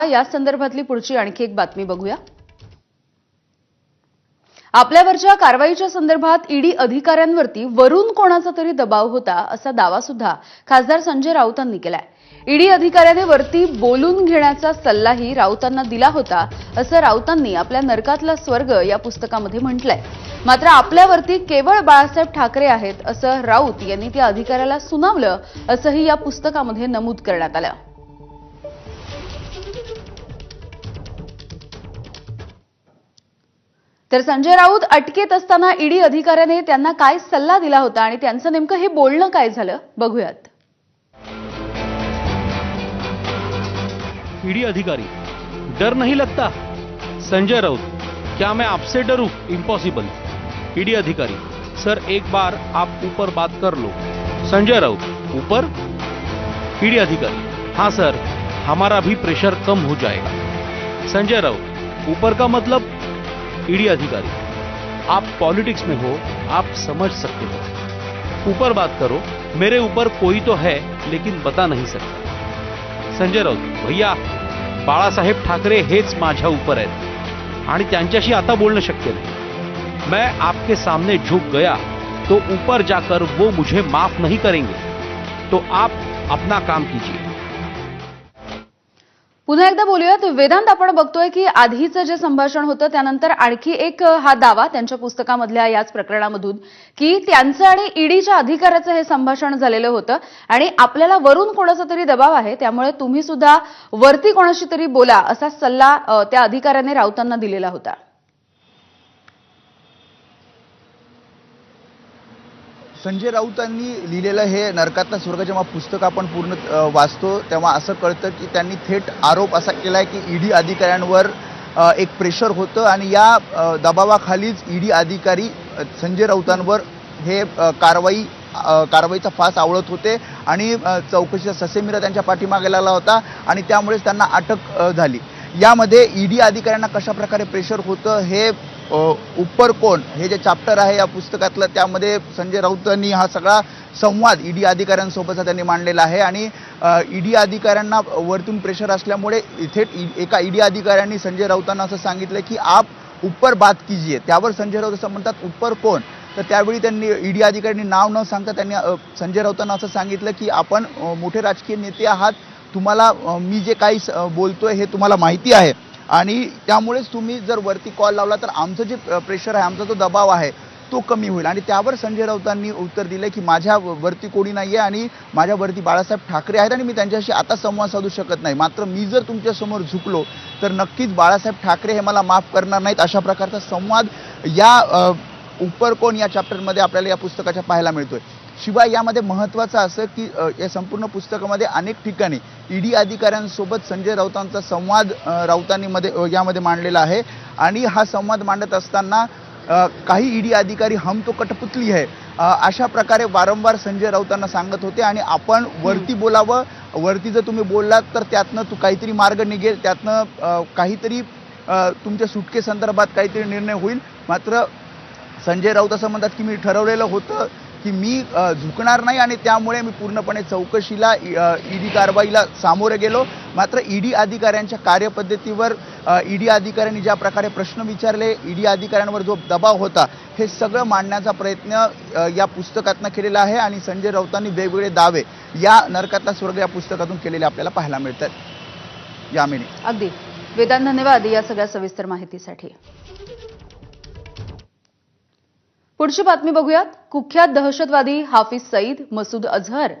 या संदर्भातली पुढची आणखी एक बातमी बघूया। आपल्यावरच्या कारवाईच्या संदर्भात ईडी अधिकाऱ्यांवरती वरून कोणाचा तरी दबाव होता असा दावा सुद्धा खासदार संजय राऊतांनी केलाय। ईडी अधिकाऱ्याने वरती बोलून घेण्याचा सल्लाही राऊतांना दिला होता असं राऊतांनी आपल्या नरकातला स्वर्ग या पुस्तकामध्ये म्हटलंय। मात्र आपल्यावरती केवळ बाळासाहेब ठाकरे आहेत असं राऊत यांनी त्या अधिकाऱ्याला सुनावलं असंही या पुस्तकामध्ये नमूद करण्यात आलं। तर संजय राऊत अटकेत असताना ईडी अधिकाऱ्याने त्यांना काय सल्ला दिला होता आणि त्यांचं नेमकं हे बोलणं काय झालं बघूयात। ईडी अधिकारी, डर नहीं लगता? संजय राउत, क्या मैं आपसे डरूं? इम्पॉसिबल। ईडी अधिकारी, सर एक बार आप ऊपर बात कर लो। संजय राउत, ऊपर? ईडी अधिकारी, हाँ सर, हमारा भी प्रेशर कम हो जाएगा। संजय राउत, ऊपर का मतलब? ईडी अधिकारी, आप पॉलिटिक्स में हो, आप समझ सकते हो। ऊपर बात करो, मेरे ऊपर कोई तो है लेकिन बता नहीं सकता। संजय राऊत, भैया बाळासाहेब ठाकरे हेच माझ्या ऊपर आहेत आणि त्यांच्याशी आता बोलणं शक्य नहीं। मैं आपके सामने झुक गया तो ऊपर जाकर वो मुझे माफ नहीं करेंगे, तो आप अपना काम कीजिए। पुन्हा एकदा बोलूयात। वेदांत, आपण बघतोय की आधीचं जे संभाषण होतं त्यानंतर आणखी एक हा दावा त्यांच्या पुस्तकामधल्या याच प्रकरणामधून की त्यांचं आणि ईडीच्या अधिकाऱ्याचं हे संभाषण झालेलं होतं आणि आपल्याला वरून कोणाचा तरी दबाव आहे, त्यामुळे तुम्ही सुद्धा वरती कोणाशी तरी बोला असा सल्ला त्या अधिकाऱ्याने राऊतांना दिलेला होता। संजय राऊतांनी लिहिलेलं हे नरकातला स्वर्ग जेव्हा पुस्तक आपण पूर्ण वाचतो तेव्हा असं कळतं की त्यांनी थेट आरोप असा केलाय की ईडी अधिकाऱ्यांवर एक प्रेशर होतं आणि या दबावाखालीच ईडी अधिकारी संजय राऊतांवर हे कारवाईचा फास आवळत होते आणि चौकशीचा ससेमिरा त्यांच्या पाठीमागे लागला होता आणि त्यामुळेच त्यांना अटक झाली। यामध्ये ईडी अधिकाऱ्यांना कशा प्रकारे प्रेशर होतं हे ऊपर कोण हे जे चॅप्टर आहे या पुस्तकातलं त्यामध्ये संजय राऊतांनी हा सगळा संवाद ईडी अधिकाऱ्यांसोबतचा त्यांनी मांडलेला आहे आणि ईडी अधिकाऱ्यांना वरतून प्रेशर असल्यामुळे थेट एका ईडी अधिकाऱ्यांनी संजय राऊतांना असं सांगितलं की आप ऊपर बात कीजिए। त्यावर संजय राऊत असं म्हणतात ऊपर कोण? तर त्यावेळी त्यांनी ईडी अधिकाऱ्यांनी नाव न सांगता त्यांनी संजय राऊतांना असं सांगितलं की आपण मोठे राजकीय नेते आहात, तुम्हाला मी जे काही बोलतोय हे तुम्हाला माहिती आहे आणि त्यामुळेच तुम्ही जर वरती कॉल लावला तर आमचं जे प्रेशर आहे, आमचा जो दबाव आहे तो कमी होईल। आणि त्यावर संजय राऊतांनी उत्तर दिलं की माझ्या वरती कोणी नाहीये आणि माझ्यावरती बाळासाहेब ठाकरे आहेत आणि मी त्यांच्याशी आता संवाद साधू शकत नाही, मात्र मी जर तुमच्या समोर झुकलो तर नक्कीच बाळासाहेब ठाकरे हे मला माफ करणार नाहीत। अशा प्रकारचा संवाद या ऊपर कोण या चॅप्टरमध्ये आपल्याला या पुस्तकाच्या पाहायला मिळतोय। शिवाय यामध्ये महत्त्वाचं असं की या संपूर्ण पुस्तकामध्ये अनेक ठिकाणी ईडी अधिकाऱ्यांसोबत संजय राऊतांचा संवाद राऊतांनी यामध्ये मांडलेला आहे आणि हा संवाद मांडत असताना काही ईडी अधिकारी हम तो कठपुतली है अशा प्रकारे वारंवार संजय राऊतांना सांगत होते आणि आपण वरती बोलावं, वरती जर तुम्ही बोललात तर त्यातनं तू काहीतरी मार्ग निघेल, त्यातनं काहीतरी तुमच्या सुटकेसंदर्भात काहीतरी निर्णय होईल। मात्र संजय राऊत असं म्हणतात की मी ठरवलेलं होतं की मी झुकणार नाही आणि त्यामुळे मी पूर्णपणे चौकशीला ईडी कारवाईला सामोरे गेलो। मात्र ईडी अधिकाऱ्यांच्या कार्यपद्धतीवर ईडी अधिकाऱ्यांनी ज्या प्रकारे प्रश्न विचारले, ईडी अधिकाऱ्यांवर जो दबाव होता हे सगळं मांडण्याचा प्रयत्न या पुस्तकातनं केलेला आहे आणि संजय राऊतांनी वेगवेगळे दावे या नरकातला स्वर्ग या पुस्तकातून केलेले आपल्याला पाहायला मिळतात। यामिनी, अगदी वेदांत, धन्यवाद या सगळ्या सविस्तर माहितीसाठी। पुढची बातमी बघूयात। कुख्यात दहशतवादी हाफिज सईद, मसूद अझहर